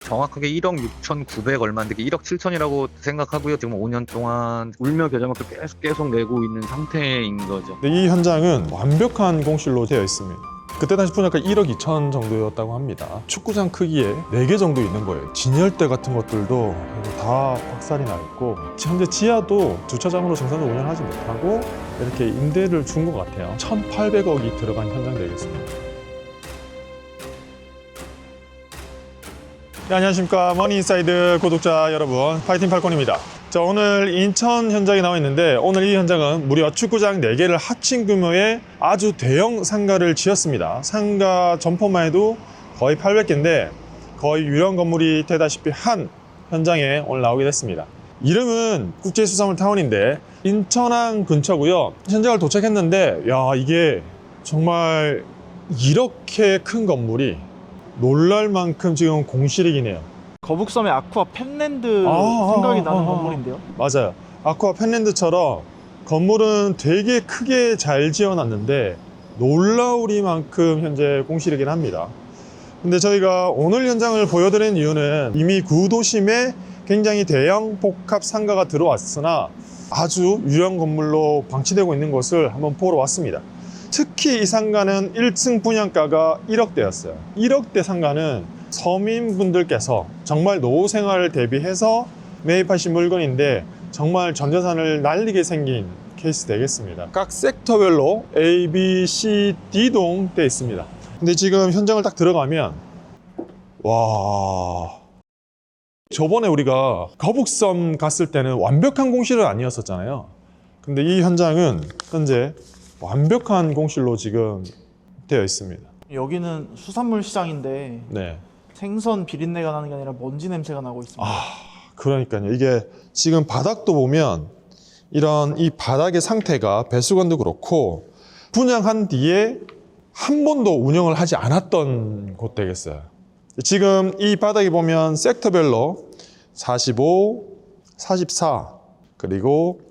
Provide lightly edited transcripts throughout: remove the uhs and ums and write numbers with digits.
정확하게 1억 6,900 얼마인데 1억 7천이라고 생각하고요. 지금 5년 동안 울며 겨자먹고 계속 내고 있는 상태인 거죠. 근데 이 현장은 완벽한 공실로 되어 있습니다. 그때 당시 분양가 1억 2천 정도였다고 합니다. 축구장 크기에 4개 정도 있는 거예요. 진열대 같은 것들도 다 박살이 나 있고, 현재 지하도 주차장으로 정상적으로 운영하지 못하고 이렇게 임대를 준 것 같아요. 1,800억이 들어간 현장 되겠습니다. 네, 안녕하십니까. 머니인사이드 구독자 여러분, 파이팅 팔콘입니다. 자, 오늘 인천 현장에 나와 있는데, 오늘 이 현장은 무려 축구장 4개를 합친 규모의 아주 대형 상가를 지었습니다. 상가 점포만 해도 거의 800개인데 거의 유령 건물이 되다시피 한 현장에 오늘 나오게 됐습니다. 이름은 국제수산물 타운인데 인천항 근처고요. 현장을 도착했는데, 야, 이게 정말 이렇게 큰 건물이 놀랄 만큼 지금 공실이긴 해요. 거북섬의 아쿠아 펜랜드 생각이 나는 건물인데요. 맞아요. 아쿠아 펜랜드처럼 건물은 되게 크게 잘 지어놨는데 놀라우리만큼 현재 공실이긴 합니다. 근데 저희가 오늘 현장을 보여드린 이유는 이미 구도심에 굉장히 대형 복합 상가가 들어왔으나 아주 유령 건물로 방치되고 있는 것을 한번 보러 왔습니다. 특히 이 상가는 1층 분양가가 1억대였어요. 1억대 상가는 서민분들께서 정말 노후 생활을 대비해서 매입하신 물건인데 정말 전 재산을 날리게 생긴 케이스 되겠습니다. 각 섹터별로 A, B, C, D동 되어 있습니다. 근데 지금 현장을 딱 들어가면, 와, 저번에 우리가 거북섬 갔을 때는 완벽한 공실은 아니었었잖아요. 근데 이 현장은 현재 완벽한 공실로 지금 되어 있습니다. 여기는 수산물 시장인데 네. 생선 비린내가 나는 게 아니라 먼지 냄새가 나고 있습니다. 그러니까요. 이게 지금 바닥도 보면 이런 이 바닥의 상태가 배수관도 그렇고 분양한 뒤에 한 번도 운영을 하지 않았던 곳 되겠어요. 지금 이 바닥에 보면 섹터별로 45, 44, 그리고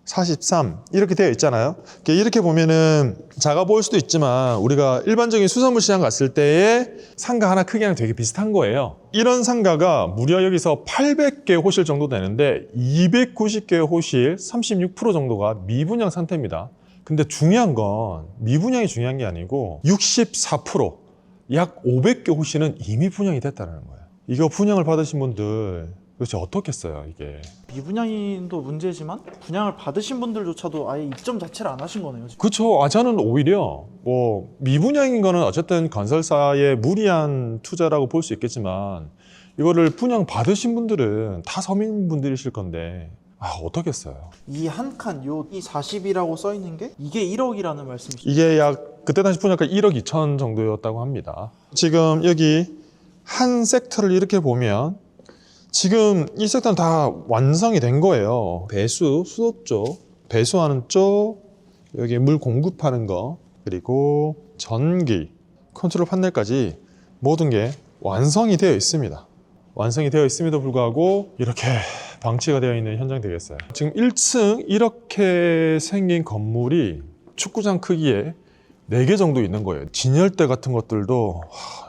43 이렇게 되어 있잖아요. 이렇게 보면은 작아 보일 수도 있지만 우리가 일반적인 수산물 시장 갔을 때의 상가 하나 크기랑 되게 비슷한 거예요. 이런 상가가 무려 여기서 800개 호실 정도 되는데 290개 호실 36% 정도가 미분양 상태입니다. 근데 중요한 건 미분양이 중요한 게 아니고 64%, 약 500개 호실은 이미 분양이 됐다는 거예요. 이거 분양을 받으신 분들 도대체 어떻겠어요, 이게? 미분양도 문제지만 분양을 받으신 분들조차도 아예 입점 자체를 안 하신 거네요. 지금. 그렇죠. 저는 오히려 미분양인 거는 어쨌든 건설사의 무리한 투자라고 볼 수 있겠지만 이거를 분양 받으신 분들은 다 서민분들이실 건데 어떻겠어요? 이 한 칸, 이 40이라고 써 있는 게 이게 1억이라는 말씀이시죠? 이게 약 그때 당시 분양가 1억 2천 정도였다고 합니다. 지금 여기 한 섹터를 이렇게 보면 지금 이 섹터는 다 완성이 된 거예요. 배수, 수도 쪽, 배수하는 쪽, 여기 물 공급하는 거, 그리고 전기, 컨트롤 판넬까지 모든 게 완성이 되어 있습니다. 완성이 되어 있음에도 불구하고 이렇게 방치가 되어 있는 현장 되겠어요. 지금 1층 이렇게 생긴 건물이 축구장 크기에 4개 정도 있는 거예요. 진열대 같은 것들도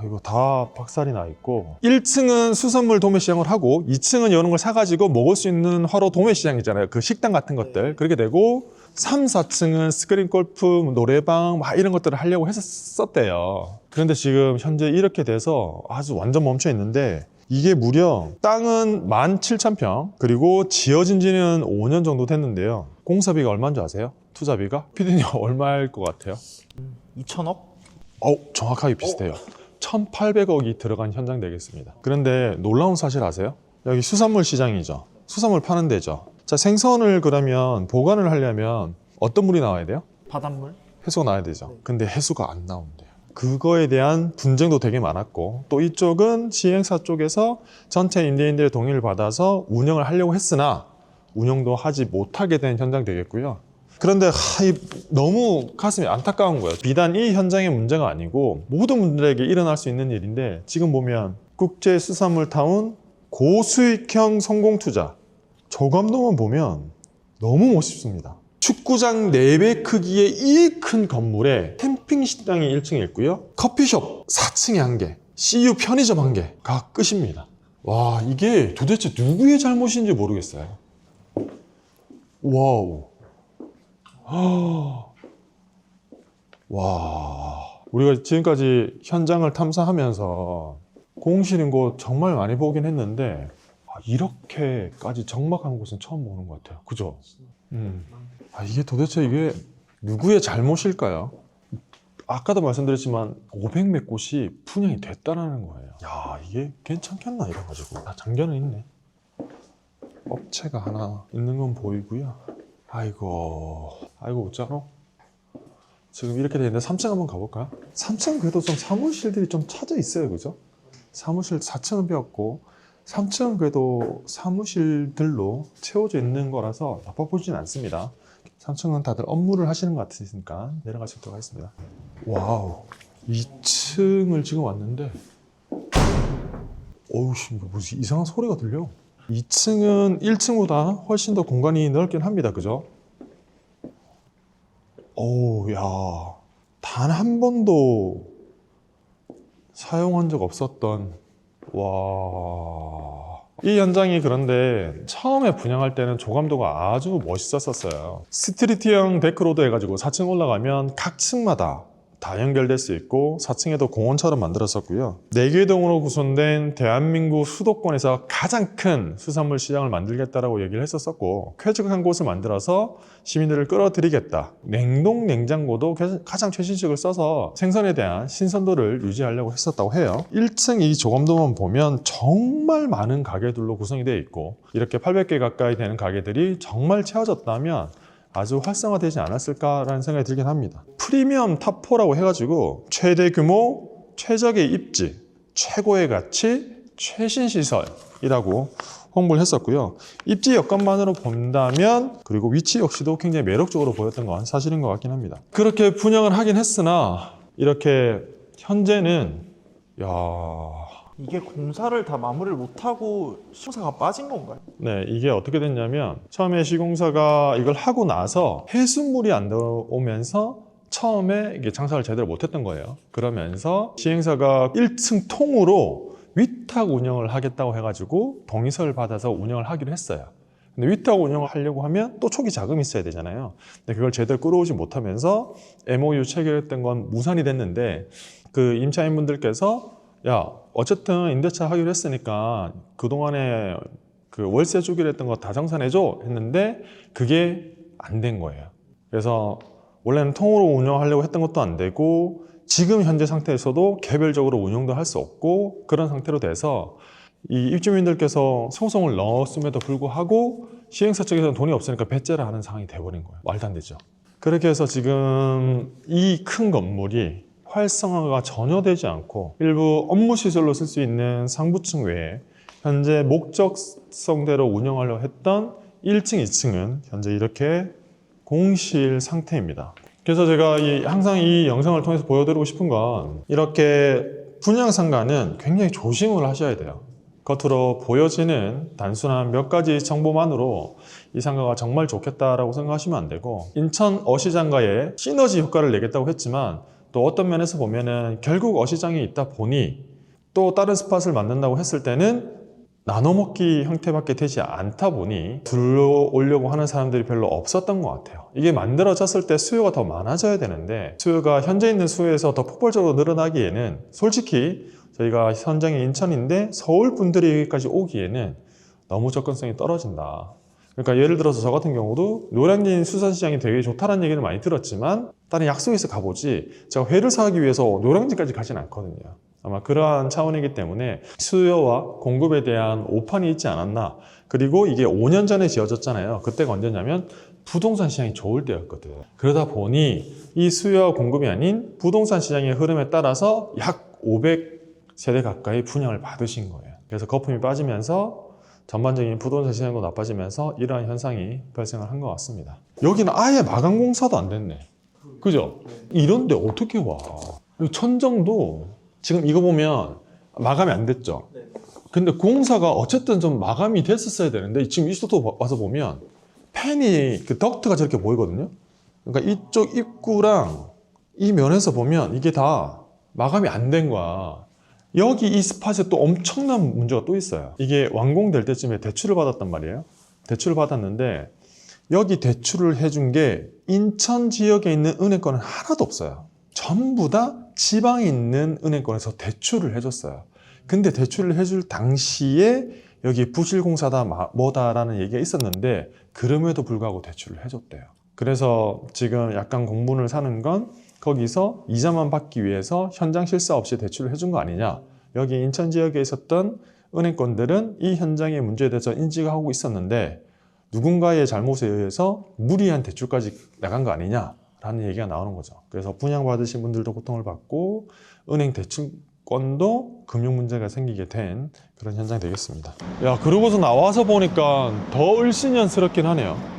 이거 다 박살이 나 있고 1층은 수산물 도매시장을 하고 2층은 이런 걸 사가지고 먹을 수 있는 화로 도매시장이잖아요. 그 식당 같은 것들 그렇게 되고 3, 4층은 스크린 골프, 노래방 이런 것들을 하려고 했었대요. 그런데 지금 현재 이렇게 돼서 아주 완전 멈춰 있는데 이게 무려 땅은 17,000평 그리고 지어진 지는 5년 정도 됐는데요. 공사비가 얼마인 줄 아세요? 투자비가? 피디님 얼마일 것 같아요? 2천억? 정확하게 비슷해요. 1,800억이 들어간 현장 되겠습니다. 그런데 놀라운 사실 아세요? 여기 수산물 시장이죠. 수산물 파는 데죠. 자, 생선을 그러면 보관을 하려면 어떤 물이 나와야 돼요? 바닷물? 해수가 나와야 되죠. 근데 해수가 안 나온대요. 그거에 대한 분쟁도 되게 많았고 또 이쪽은 시행사 쪽에서 전체 임대인들의 동의를 받아서 운영을 하려고 했으나 운영도 하지 못하게 된 현장 되겠고요. 그런데 너무 가슴이 안타까운 거예요. 비단 이 현장의 문제가 아니고 모든 분들에게 일어날 수 있는 일인데 지금 보면 국제수산물타운 고수익형 성공투자 조감도만 보면 너무 멋있습니다. 축구장 4배 크기의 이 큰 건물에 캠핑식당이 1층에 있고요. 커피숍 4층에 1개, CU 편의점 1개가 끝입니다. 와, 이게 도대체 누구의 잘못인지 모르겠어요. 와우. 와. 우리가 지금까지 현장을 탐사하면서 공실인 곳 정말 많이 보긴 했는데, 이렇게까지 적막한 곳은 처음 보는 것 같아요. 그죠? 이게 도대체 이게 누구의 잘못일까요? 아까도 말씀드렸지만 500몇 곳이 분양이 됐다는 거예요. 야, 이게 괜찮겠나 이래가지고. 장전은 있네. 업체가 하나 있는 건 보이고요. 아이고 어쩌노? 지금 이렇게 되는데 3층 한번 가볼까요? 3층 그래도 좀 사무실들이 좀 찾아 있어요. 그죠? 사무실 4층은 비었고 3층은 그래도 사무실들로 채워져 있는 거라서 나빠 보이진 않습니다. 3층은 다들 업무를 하시는 것 같으니까 내려가 보도록 하겠습니다. 와우, 2층을 지금 왔는데 어우씨, 무슨 이상한 소리가 들려. 2층은 1층보다 훨씬 더 공간이 넓긴 합니다. 그죠? 어우, 야, 단 한 번도 사용한 적 없었던, 와. 이 현장이 그런데 처음에 분양할 때는 조감도가 아주 멋있었어요. 스트리트형 데크로드 해가지고 4층 올라가면 각 층마다 다 연결될 수 있고 4층에도 공원처럼 만들었었고요. 4개 동으로 구성된 대한민국 수도권에서 가장 큰 수산물 시장을 만들겠다라고 얘기를 했었고, 쾌적한 곳을 만들어서 시민들을 끌어들이겠다. 냉동 냉장고도 가장 최신식을 써서 생선에 대한 신선도를 유지하려고 했었다고 해요. 1층 이 조감도만 보면 정말 많은 가게들로 구성이 되어 있고, 이렇게 800개 가까이 되는 가게들이 정말 채워졌다면 아주 활성화되지 않았을까라는 생각이 들긴 합니다. 프리미엄 탑4라고 해가지고 최대 규모, 최적의 입지, 최고의 가치, 최신 시설이라고 홍보를 했었고요. 입지 여건만으로 본다면, 그리고 위치 역시도 굉장히 매력적으로 보였던 건 사실인 것 같긴 합니다. 그렇게 분양을 하긴 했으나 이렇게 현재는 이게 공사를 다 마무리를 못하고 시공사가 빠진 건가요? 네, 이게 어떻게 됐냐면 처음에 시공사가 이걸 하고 나서 해수물이 안 들어오면서 처음에 이게 장사를 제대로 못했던 거예요. 그러면서 시행사가 1층 통으로 위탁 운영을 하겠다고 해가지고 동의서를 받아서 운영을 하기로 했어요. 근데 위탁 운영을 하려고 하면 또 초기 자금이 있어야 되잖아요. 근데 그걸 제대로 끌어오지 못하면서 MOU 체결했던 건 무산이 됐는데, 그 임차인분들께서 야, 어쨌든 임대차 하기로 했으니까 그동안에 그 월세 주기로 했던 거 다 정산해줘 했는데 그게 안 된 거예요. 그래서 원래는 통으로 운영하려고 했던 것도 안 되고, 지금 현재 상태에서도 개별적으로 운영도 할 수 없고, 그런 상태로 돼서 이 입주민들께서 소송을 넣었음에도 불구하고 시행사 측에서는 돈이 없으니까 배째를 하는 상황이 돼버린 거예요. 말도 안 되죠. 그렇게 해서 지금 이 큰 건물이 활성화가 전혀 되지 않고 일부 업무 시설로 쓸 수 있는 상부층 외에 현재 목적성대로 운영하려고 했던 1층, 2층은 현재 이렇게 공실 상태입니다. 그래서 제가 항상 이 영상을 통해서 보여드리고 싶은 건, 이렇게 분양 상가는 굉장히 조심을 하셔야 돼요. 겉으로 보여지는 단순한 몇 가지 정보만으로 이 상가가 정말 좋겠다라고 생각하시면 안 되고, 인천 어시장과의 시너지 효과를 내겠다고 했지만 또 어떤 면에서 보면은 결국 어시장이 있다 보니 또 다른 스팟을 만든다고 했을 때는 나눠먹기 형태밖에 되지 않다 보니 들어오려고 하는 사람들이 별로 없었던 것 같아요. 이게 만들어졌을 때 수요가 더 많아져야 되는데, 수요가 현재 있는 수요에서 더 폭발적으로 늘어나기에는 솔직히 저희가 현장이 인천인데 서울 분들이 여기까지 오기에는 너무 접근성이 떨어진다. 그러니까 예를 들어서 저 같은 경우도 노량진 수산시장이 되게 좋다는 얘기를 많이 들었지만 다른 약속에서 가보지 제가 회를 사기 위해서 노량진까지 가진 않거든요. 아마 그러한 차원이기 때문에 수요와 공급에 대한 오판이 있지 않았나. 그리고 이게 5년 전에 지어졌잖아요. 그때가 언제냐면 부동산 시장이 좋을 때였거든. 그러다 보니 이 수요와 공급이 아닌 부동산 시장의 흐름에 따라서 약 500세대 가까이 분양을 받으신 거예요. 그래서 거품이 빠지면서 전반적인 부동산 시장도 나빠지면서 이러한 현상이 발생을 한 것 같습니다. 여기는 아예 마감 공사도 안 됐네. 그죠? 이런데 어떻게 와? 천정도 지금 이거 보면 마감이 안 됐죠? 근데 공사가 어쨌든 좀 마감이 됐었어야 되는데, 지금 이쪽도 와서 보면 팬이, 그 덕트가 저렇게 보이거든요? 그러니까 이쪽 입구랑 이 면에서 보면 이게 다 마감이 안 된 거야. 여기 이 스팟에 또 엄청난 문제가 또 있어요. 이게 완공될 때쯤에 대출을 받았단 말이에요. 대출을 받았는데 여기 대출을 해준 게 인천 지역에 있는 은행권은 하나도 없어요. 전부 다 지방에 있는 은행권에서 대출을 해줬어요. 근데 대출을 해줄 당시에 여기 부실공사다 뭐다라는 얘기가 있었는데 그럼에도 불구하고 대출을 해줬대요. 그래서 지금 약간 공분을 사는 건 거기서 이자만 받기 위해서 현장 실사 없이 대출을 해준 거 아니냐. 여기 인천 지역에 있었던 은행권들은 이 현장의 문제에 대해서 인지가 하고 있었는데 누군가의 잘못에 의해서 무리한 대출까지 나간 거 아니냐라는 얘기가 나오는 거죠. 그래서 분양받으신 분들도 고통을 받고 은행 대출권도 금융 문제가 생기게 된 그런 현상이 되겠습니다. 야, 그러고서 나와서 보니까 더 을씨년스럽긴 하네요.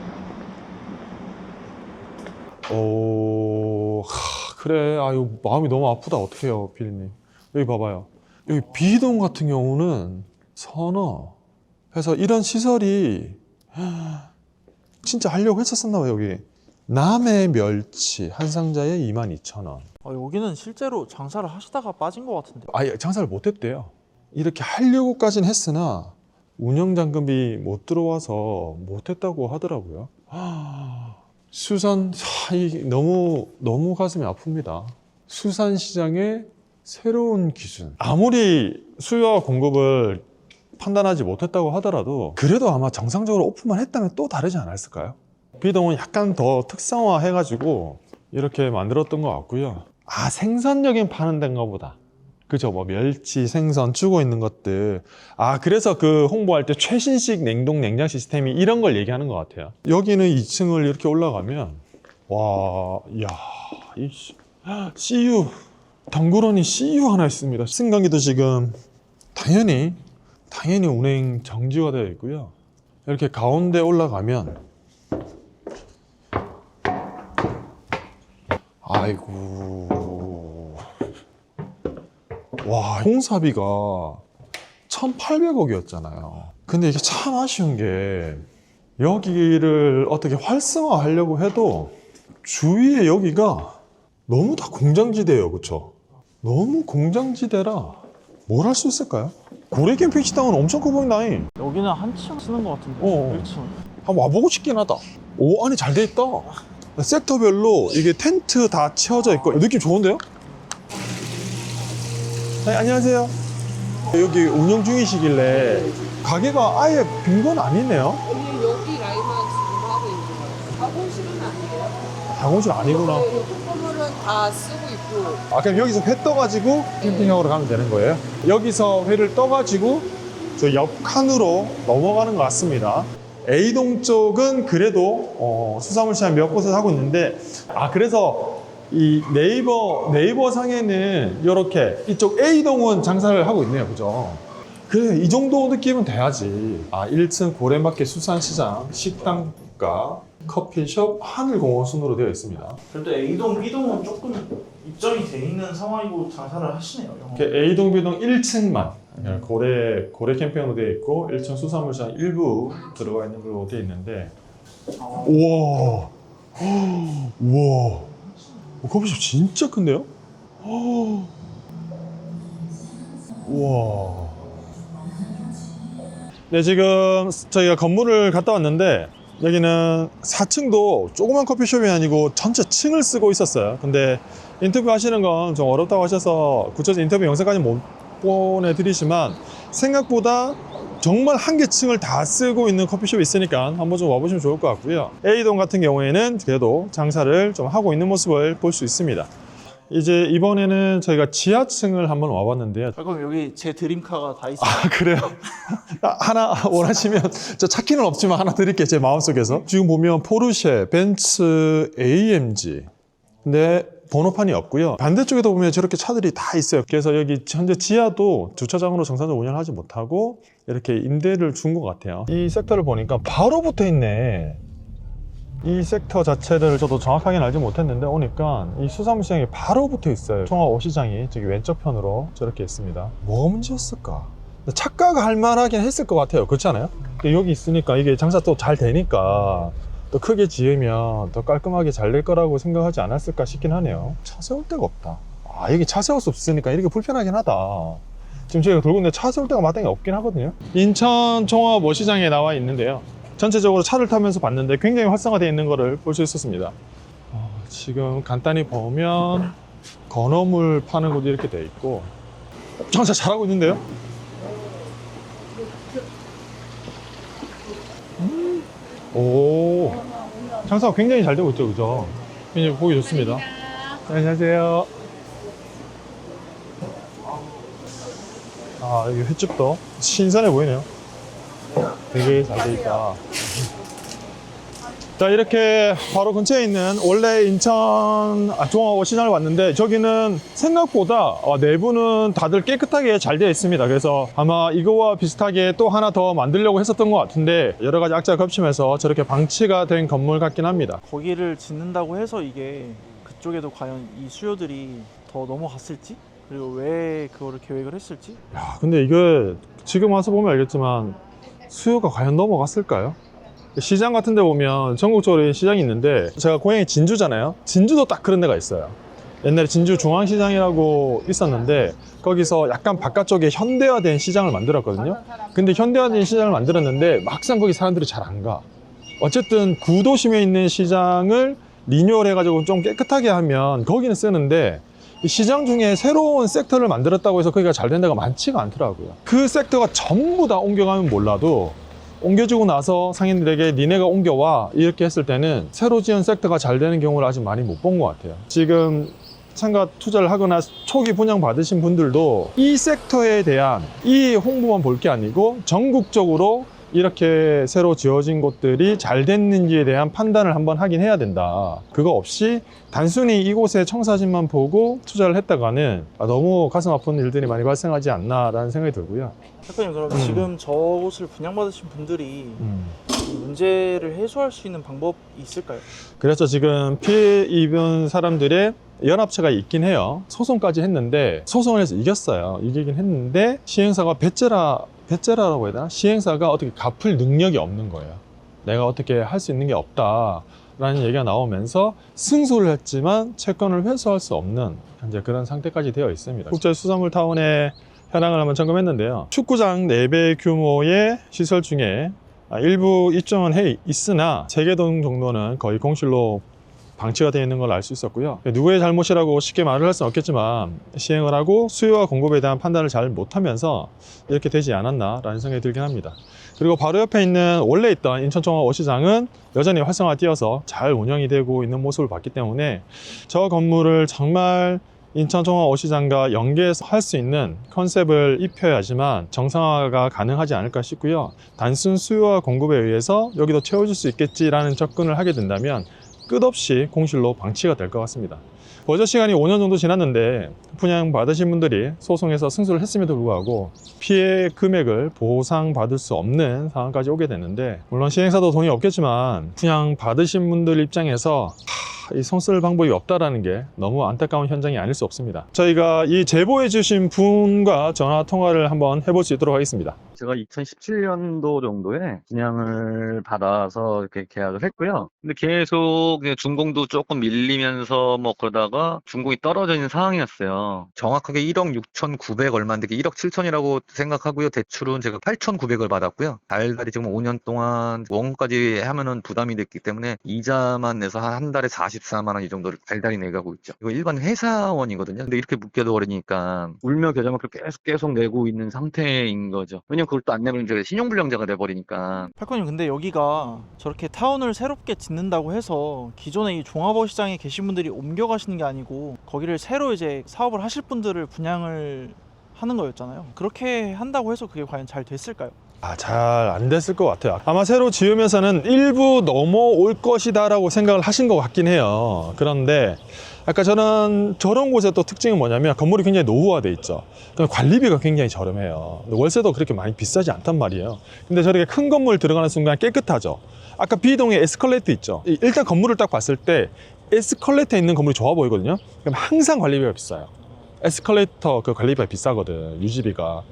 그래. 아유, 마음이 너무 아프다. 어떡해요, 피디님. 여기 봐봐요. 여기 B동 같은 경우는 선어 해서 이런 시설이 진짜 하려고 했었었나 봐요. 여기 남해 멸치 한 상자에 22,000원. 여기는 실제로 장사를 하시다가 빠진 것 같은데. 아예 장사를 못했대요. 이렇게 하려고까지는 했으나 운영잔금이 못 들어와서 못했다고 하더라고요. 수산, 너무 가슴이 아픕니다. 수산시장의 새로운 기준. 아무리 수요와 공급을 판단하지 못했다고 하더라도 그래도 아마 정상적으로 오픈만 했다면 또 다르지 않았을까요? B동은 약간 더 특성화 해가지고 이렇게 만들었던 것 같고요. 생선적인 파는 데인가 보다. 그죠? 뭐 멸치, 생선 주고 있는 것들. 그래서 그 홍보할 때 최신식 냉동 냉장 시스템이 이런 걸 얘기하는 것 같아요. 여기는 2층을 이렇게 올라가면 와, 이야, 이 CU 덩그러니 CU 하나 있습니다. 승강기도 지금 당연히 운행 정지가 되어 있고요. 이렇게 가운데 올라가면 아이고, 와, 공사비가 1,800억이었잖아요. 근데 이게 참 아쉬운 게 여기를 어떻게 활성화하려고 해도 주위에 여기가 너무 다 공장지대예요. 그쵸? 너무 공장지대라 뭘 할 수 있을까요? 고래 캠핑 식당은 엄청 커 보인다잉. 여기는 한 층 쓰는 것 같은데. 1층. 한번 와보고 싶긴 하다. 오, 안에 잘 돼 있다. 섹터별로 이게 텐트 다 채워져 있고 느낌 좋은데요? 네, 안녕하세요. 여기 운영 중이시길래 가게가 아예 빈 건 아니네요. 여기 라인만 지금 하고 있는 거예요. 가공실은 아니에요. 가공실 아니구나. 건물은 다 쓰고 있고. 그럼 여기서 회 떠가지고 캠핑하러 가면 되는 거예요? 여기서 회를 떠가지고 저 옆 칸으로 넘어가는 것 같습니다. A동 쪽은 그래도 수산물 시장 몇 곳에서 하고 있는데 그래서 이 네이버 상에는 이렇게 이쪽 A동은 장사를 하고 있네요. 그죠? 그래, 이 정도 느낌은 돼야지. 1층 고래마켓 수산시장 식당가 커피숍 하늘공원 순으로 되어 있습니다. 그래도 A동, B동은 조금 입점이 돼 있는 상황이고 장사를 하시네요. 이렇게 A동, B동 1층만 고래 캠핑으로 되어 있고 1층 수산물시장 일부 들어가 있는 걸로 되어 있는데 우와 우와 커피숍 진짜 큰데요? 우와. 네, 지금 저희가 건물을 갔다 왔는데 여기는 4층도 조그만 커피숍이 아니고 전체 층을 쓰고 있었어요. 근데 인터뷰 하시는 건 좀 어렵다고 하셔서 구체적인 인터뷰 영상까지 못 보내드리지만 생각보다 정말 한 개 층을 다 쓰고 있는 커피숍이 있으니까 한번 좀 와보시면 좋을 것 같고요. A동 같은 경우에는 그래도 장사를 좀 하고 있는 모습을 볼 수 있습니다. 이제 이번에는 저희가 지하층을 한번 와봤는데요. 그럼 여기 제 드림카가 다 있어요. 그래요? 하나 원하시면 저 차키는 없지만 하나 드릴게요. 제 마음속에서. 지금 보면 포르쉐, 벤츠, AMG 근데 번호판이 없고요. 반대쪽에도 보면 저렇게 차들이 다 있어요. 그래서 여기 현재 지하도 주차장으로 정상적으로 운영을 하지 못하고 이렇게 임대를 준 것 같아요. 이 섹터를 보니까 바로 붙어 있네. 이 섹터 자체를 저도 정확하게는 알지 못했는데 오니까 이 수산물 시장이 바로 붙어 있어요. 총화 옷시장이 저기 왼쪽 편으로 저렇게 있습니다. 뭐가 문제였을까? 착각 할 만하긴 했을 것 같아요. 그렇지 않아요? 여기 있으니까 이게 장사 또 잘 되니까 또 크게 지으면 더 깔끔하게 잘 될 거라고 생각하지 않았을까 싶긴 하네요. 차 세울 데가 없다. 여기 차 세울 수 없으니까 이렇게 불편하긴 하다. 지금 저희가 돌고 있는데 차 세울 데가 마땅히 없긴 하거든요. 인천 종합어시장에 나와 있는데요. 전체적으로 차를 타면서 봤는데 굉장히 활성화되어 있는 것을 볼 수 있었습니다. 지금 간단히 보면 건어물 파는 곳이 이렇게 되어 있고, 장사 잘하고 있는데요? 오, 장사가 굉장히 잘 되고 있죠, 그죠? 굉장히 보기 좋습니다. 안녕하세요. 아, 여기 횟집도 신선해 보이네요. 되게 잘 돼 있다. 자, 이렇게 바로 근처에 있는 원래 인천 종합시장을 왔는데, 저기는 생각보다 내부는 다들 깨끗하게 잘 되어 있습니다. 그래서 아마 이거와 비슷하게 또 하나 더 만들려고 했었던 것 같은데, 여러 가지 악재가 겹치면서 저렇게 방치가 된 건물 같긴 합니다. 거기를 짓는다고 해서 이게 그쪽에도 과연 이 수요들이 더 넘어갔을지, 그리고 왜 그거를 계획을 했을지. 야, 근데 이게 지금 와서 보면 알겠지만 수요가 과연 넘어갔을까요? 시장 같은 데 보면 전국적으로 시장이 있는데, 제가 고향이 진주잖아요. 진주도 딱 그런 데가 있어요. 옛날에 진주 중앙시장이라고 있었는데, 거기서 약간 바깥쪽에 현대화된 시장을 만들었거든요. 근데 현대화된 시장을 만들었는데 막상 거기 사람들이 잘 안 가. 어쨌든 구도심에 있는 시장을 리뉴얼 해가지고 좀 깨끗하게 하면 거기는 쓰는데, 이 시장 중에 새로운 섹터를 만들었다고 해서 거기가 잘 된 데가 많지가 않더라고요. 그 섹터가 전부 다 옮겨가면 몰라도, 옮겨주고 나서 상인들에게 니네가 옮겨와 이렇게 했을 때는 새로 지은 섹터가 잘 되는 경우를 아직 많이 못 본 것 같아요. 지금 참가 투자를 하거나 초기 분양 받으신 분들도 이 섹터에 대한 이 홍보만 볼 게 아니고 전국적으로 이렇게 새로 지어진 곳들이 잘 됐는지에 대한 판단을 한번 하긴 해야 된다. 그거 없이 단순히 이곳의 청사진만 보고 투자를 했다가는 너무 가슴 아픈 일들이 많이 발생하지 않나라는 생각이 들고요. 대표님, 그럼 지금 저곳을 분양받으신 분들이 이 문제를 해소할 수 있는 방법이 있을까요? 그래서 지금 피해 입은 사람들의 연합체가 있긴 해요. 소송까지 했는데, 소송을 해서 이겼어요. 이기긴 했는데 시행사가 배째라라고 해야 되나? 시행사가 어떻게 갚을 능력이 없는 거예요. 내가 어떻게 할 수 있는 게 없다라는 얘기가 나오면서 승소를 했지만 채권을 회수할 수 없는 현재 그런 상태까지 되어 있습니다. 국제수산물타운의 현황을 한번 점검했는데요. 축구장 4배 규모의 시설 중에 일부 입점은 해 있으나 3개 정도는 거의 공실로 방치가 되어 있는 걸 알 수 있었고요. 누구의 잘못이라고 쉽게 말을 할 수는 없겠지만 시행을 하고 수요와 공급에 대한 판단을 잘 못하면서 이렇게 되지 않았나라는 생각이 들긴 합니다. 그리고 바로 옆에 있는 원래 있던 인천종합어시장은 여전히 활성화 뛰어서 잘 운영이 되고 있는 모습을 봤기 때문에 저 건물을 정말 인천종합어시장과 연계해서 할 수 있는 컨셉을 입혀야지만 정상화가 가능하지 않을까 싶고요. 단순 수요와 공급에 의해서 여기도 채워줄 수 있겠지라는 접근을 하게 된다면 끝없이 공실로 방치가 될 것 같습니다. 보조 시간이 5년 정도 지났는데 분양 받으신 분들이 소송에서 승소를 했음에도 불구하고 피해 금액을 보상받을 수 없는 상황까지 오게 됐는데, 물론 시행사도 돈이 없겠지만 분양 받으신 분들 입장에서 이 손 쓸 방법이 없다라는 게 너무 안타까운 현장이 아닐 수 없습니다. 저희가 이 제보해 주신 분과 전화 통화를 한번 해볼 수 있도록 하겠습니다. 제가 2017년도 정도에 분양을 받아서 이렇게 계약을 했고요. 근데 계속 그냥 준공도 조금 밀리면서 뭐 그러다가 준공이 떨어져 있는 상황이었어요. 정확하게 1억 6,900 얼마인데 1억 7천이라고 생각하고요. 대출은 제가 8,900을 받았고요. 달달이 지금 5년 동안 원금까지 하면은 부담이 됐기 때문에 이자만 내서 한 달에 44만 원 이 정도를 달달이 내가고 있죠. 이거 일반 회사원이거든요. 근데 이렇게 묶여도 버리니까 울며 겨자 먹고 계속 내고 있는 상태인 거죠. 왜냐면 그걸 또 안 내면 이제 신용불량자가 돼버리니까. 팔코님, 근데 여기가 저렇게 타운을 새롭게 짓는다고 해서 기존에 이 종합어시장에 계신 분들이 옮겨가시는 게 아니고 거기를 새로 이제 사업을 하실 분들을 분양을 하는 거였잖아요. 그렇게 한다고 해서 그게 과연 잘 됐을까요? 잘 안 됐을 것 같아요. 아마 새로 지으면서는 일부 넘어올 것이다 라고 생각을 하신 것 같긴 해요. 그런데 아까 저는 저런 곳의 또 특징은 뭐냐면 건물이 굉장히 노후화돼 있죠. 관리비가 굉장히 저렴해요. 월세도 그렇게 많이 비싸지 않단 말이에요. 근데 저렇게 큰 건물 들어가는 순간 깨끗하죠. 아까 B동에 에스컬레이터 있죠. 일단 건물을 딱 봤을 때 에스컬레이터에 있는 건물이 좋아 보이거든요. 그럼 항상 관리비가 비싸요. 에스컬레이터 그 관리비가 비싸거든, 유지비가.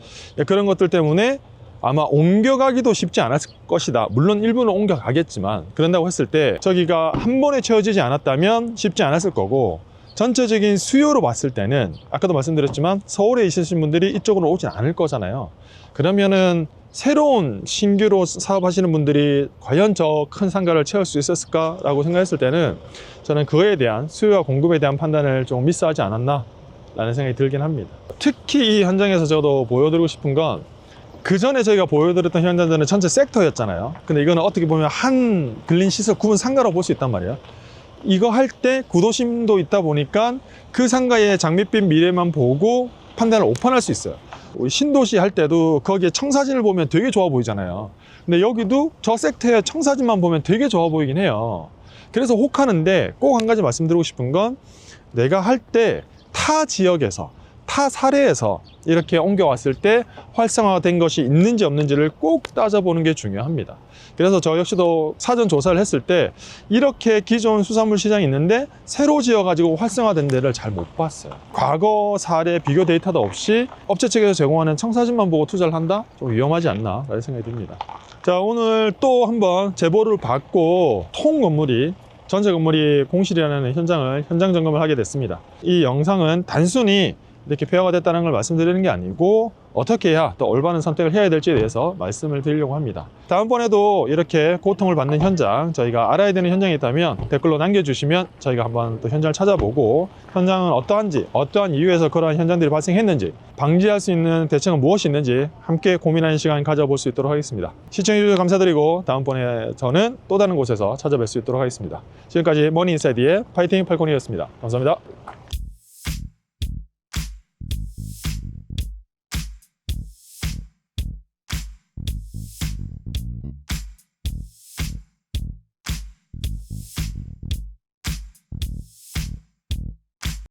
그런 것들 때문에 아마 옮겨가기도 쉽지 않았을 것이다. 물론 일부는 옮겨가겠지만, 그런다고 했을 때 저기가 한 번에 채워지지 않았다면 쉽지 않았을 거고, 전체적인 수요로 봤을 때는 아까도 말씀드렸지만 서울에 있으신 분들이 이쪽으로 오진 않을 거잖아요. 그러면은 새로운 신규로 사업하시는 분들이 과연 저 큰 상가를 채울 수 있었을까라고 생각했을 때는 저는 그거에 대한 수요와 공급에 대한 판단을 좀 미스하지 않았나 라는 생각이 들긴 합니다. 특히 이 현장에서 저도 보여드리고 싶은 건 그 전에 저희가 보여드렸던 현장들은 전체 섹터였잖아요. 근데 이거는 어떻게 보면 한 근린 시설 구분 상가로 볼 수 있단 말이에요. 이거 할 때 구도심도 있다 보니까 그 상가의 장밋빛 미래만 보고 판단을 오픈할 수 있어요. 우리 신도시 할 때도 거기에 청사진을 보면 되게 좋아 보이잖아요. 근데 여기도 저 섹터의 청사진만 보면 되게 좋아 보이긴 해요. 그래서 혹하는데 꼭 한 가지 말씀드리고 싶은 건 내가 할 때 타 지역에서 타 사례에서 이렇게 옮겨왔을 때 활성화된 것이 있는지 없는지를 꼭 따져보는 게 중요합니다. 그래서 저 역시도 사전 조사를 했을 때 이렇게 기존 수산물 시장이 있는데 새로 지어가지고 활성화된 데를 잘 못 봤어요. 과거 사례 비교 데이터도 없이 업체 측에서 제공하는 청사진만 보고 투자를 한다? 좀 위험하지 않나 라는 생각이 듭니다. 자, 오늘 또 한번 제보를 받고 전체 건물이 공실이라는 현장 점검을 하게 됐습니다. 이 영상은 단순히 이렇게 폐허가 됐다는 걸 말씀드리는 게 아니고 어떻게 해야 또 올바른 선택을 해야 될지에 대해서 말씀을 드리려고 합니다. 다음번에도 이렇게 고통을 받는 현장, 저희가 알아야 되는 현장이 있다면 댓글로 남겨주시면 저희가 한번 또 현장을 찾아보고 현장은 어떠한지, 어떠한 이유에서 그러한 현장들이 발생했는지, 방지할 수 있는 대책은 무엇이 있는지 함께 고민하는 시간 가져볼 수 있도록 하겠습니다. 시청해주셔서 감사드리고 다음번에 저는 또 다른 곳에서 찾아뵐 수 있도록 하겠습니다. 지금까지 머니인사이드의 파이팅 팔콘이었습니다. 감사합니다.